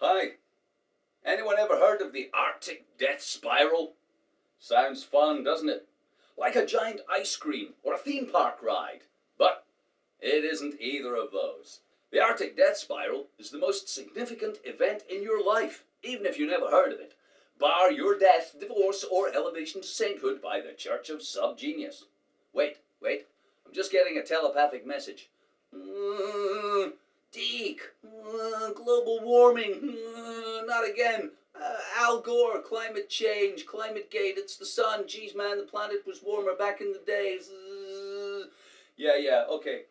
Hi. Anyone ever heard of the Arctic death spiral? Sounds fun, doesn't it? Like a giant ice cream or a theme park ride. But it isn't either of those. The Arctic death spiral is the most significant event in your life, even if you never heard of it, bar your death, divorce, or elevation to sainthood by the Church of Subgenius. Wait, I'm just getting a telepathic message. Deke, global warming, not again. Al Gore, climate change, climate gate, it's the sun. Geez, man, the planet was warmer back in the days. Yeah, okay.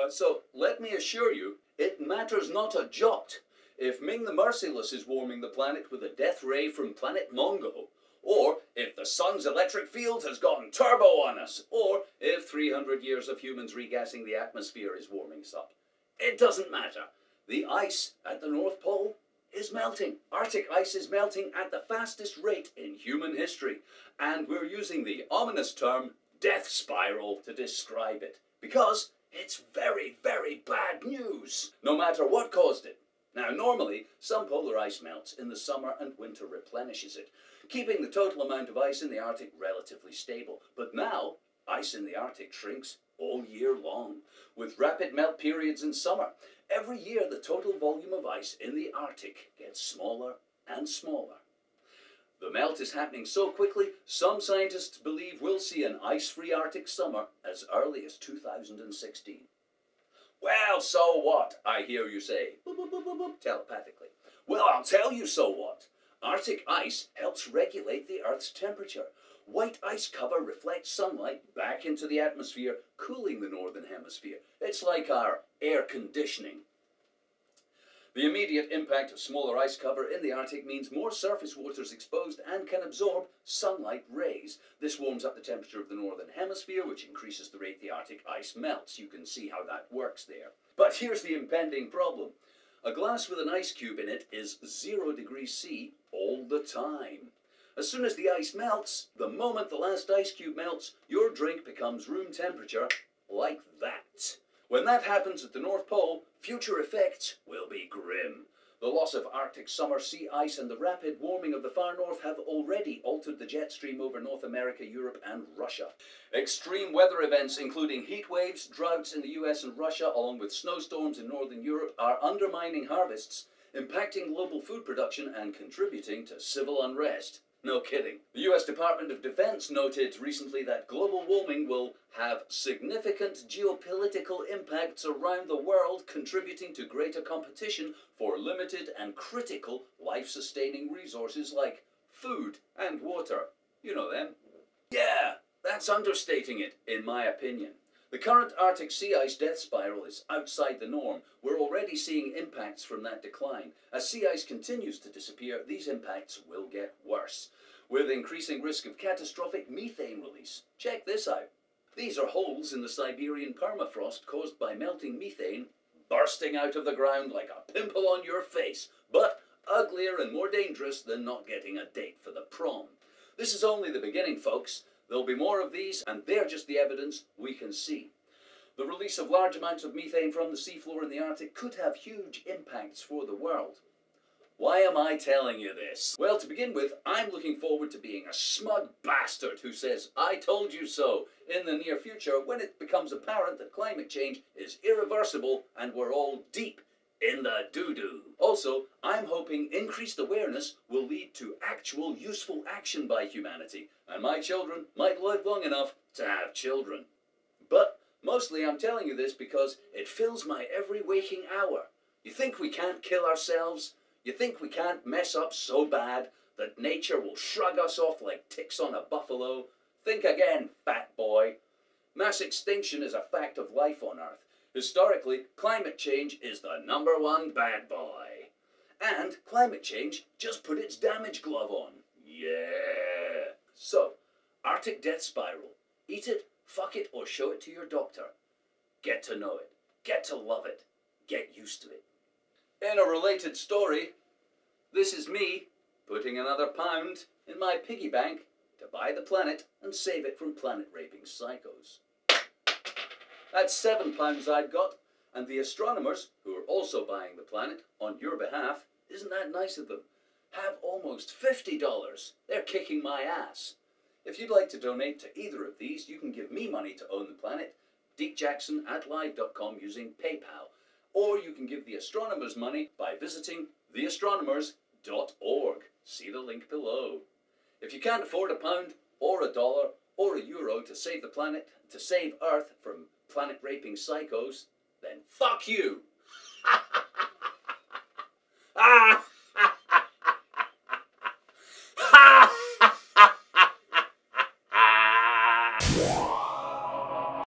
So, let me assure you, it matters not a jot if Ming the Merciless is warming the planet with a death ray from planet Mongo, or if the sun's electric field has gone turbo on us, or if 300 years of humans regassing the atmosphere is warming us up. It doesn't matter. The ice at the North Pole is melting. Arctic ice is melting at the fastest rate in human history, and we're using the ominous term death spiral to describe it, because it's very, very bad news, no matter what caused it. Now, normally, some polar ice melts in the summer and winter replenishes it, keeping the total amount of ice in the Arctic relatively stable. But now, ice in the Arctic shrinks all year long, with rapid melt periods in summer. Every year, the total volume of ice in the Arctic gets smaller and smaller. The melt is happening so quickly, some scientists believe we'll see an ice-free Arctic summer as early as 2016. Well, so what, I hear you say, boop, boop, boop, boop, boop, telepathically. Well, I'll tell you so what. Arctic ice helps regulate the Earth's temperature. White ice cover reflects sunlight back into the atmosphere, cooling the northern hemisphere. It's like our air conditioning. The immediate impact of smaller ice cover in the Arctic means more surface water is exposed and can absorb sunlight rays. This warms up the temperature of the northern hemisphere, which increases the rate the Arctic ice melts. You can see how that works there. But here's the impending problem. A glass with an ice cube in it is 0 degrees C all the time. As soon as the ice melts, the moment the last ice cube melts, your drink becomes room temperature, like that. When that happens at the North Pole, future effects will be grim. The loss of Arctic summer sea ice and the rapid warming of the far north have already altered the jet stream over North America, Europe and Russia. Extreme weather events including heat waves, droughts in the US and Russia, along with snowstorms in northern Europe, are undermining harvests, impacting global food production and contributing to civil unrest. No kidding. The US Department of Defense noted recently that global warming will have significant geopolitical impacts around the world, contributing to greater competition for limited and critical life-sustaining resources like food and water. You know them. Yeah, that's understating it, in my opinion. The current Arctic sea ice death spiral is outside the norm. We're already seeing impacts from that decline. As sea ice continues to disappear, these impacts will get worse, with increasing risk of catastrophic methane release. Check this out. These are holes in the Siberian permafrost caused by melting methane bursting out of the ground like a pimple on your face, but uglier and more dangerous than not getting a date for the prom. This is only the beginning, folks. There'll be more of these, and they're just the evidence we can see. The release of large amounts of methane from the seafloor in the Arctic could have huge impacts for the world. Why am I telling you this? Well, to begin with, I'm looking forward to being a smug bastard who says, "I told you so," in the near future when it becomes apparent that climate change is irreversible and we're all deep in the doo-doo. Also, I'm hoping increased awareness will lead to actual useful action by humanity, and my children might live long enough to have children. But mostly I'm telling you this because it fills my every waking hour. You think we can't kill ourselves? You think we can't mess up so bad that nature will shrug us off like ticks on a buffalo? Think again, fat boy. Mass extinction is a fact of life on Earth. Historically, climate change is the #1 bad boy. And climate change just put its damage glove on. Yeah. So, Arctic death spiral. Eat it, fuck it, or show it to your doctor. Get to know it. Get to love it. Get used to it. In a related story, this is me putting another £1 in my piggy bank to buy the planet and save it from planet-raping psychos. That's £7 I've got, and the astronomers, who are also buying the planet on your behalf, Isn't that nice of them? Have almost $50. They're kicking my ass. If you'd like to donate to either of these, you can give me money to own the planet, deekjackson@live.com using PayPal. Or you can give the astronomers money by visiting theastronomers.org. See the link below. If you can't afford £1 or $1 or €1 to save the planet, to save Earth from planet-raping psychos, then fuck you! Ah!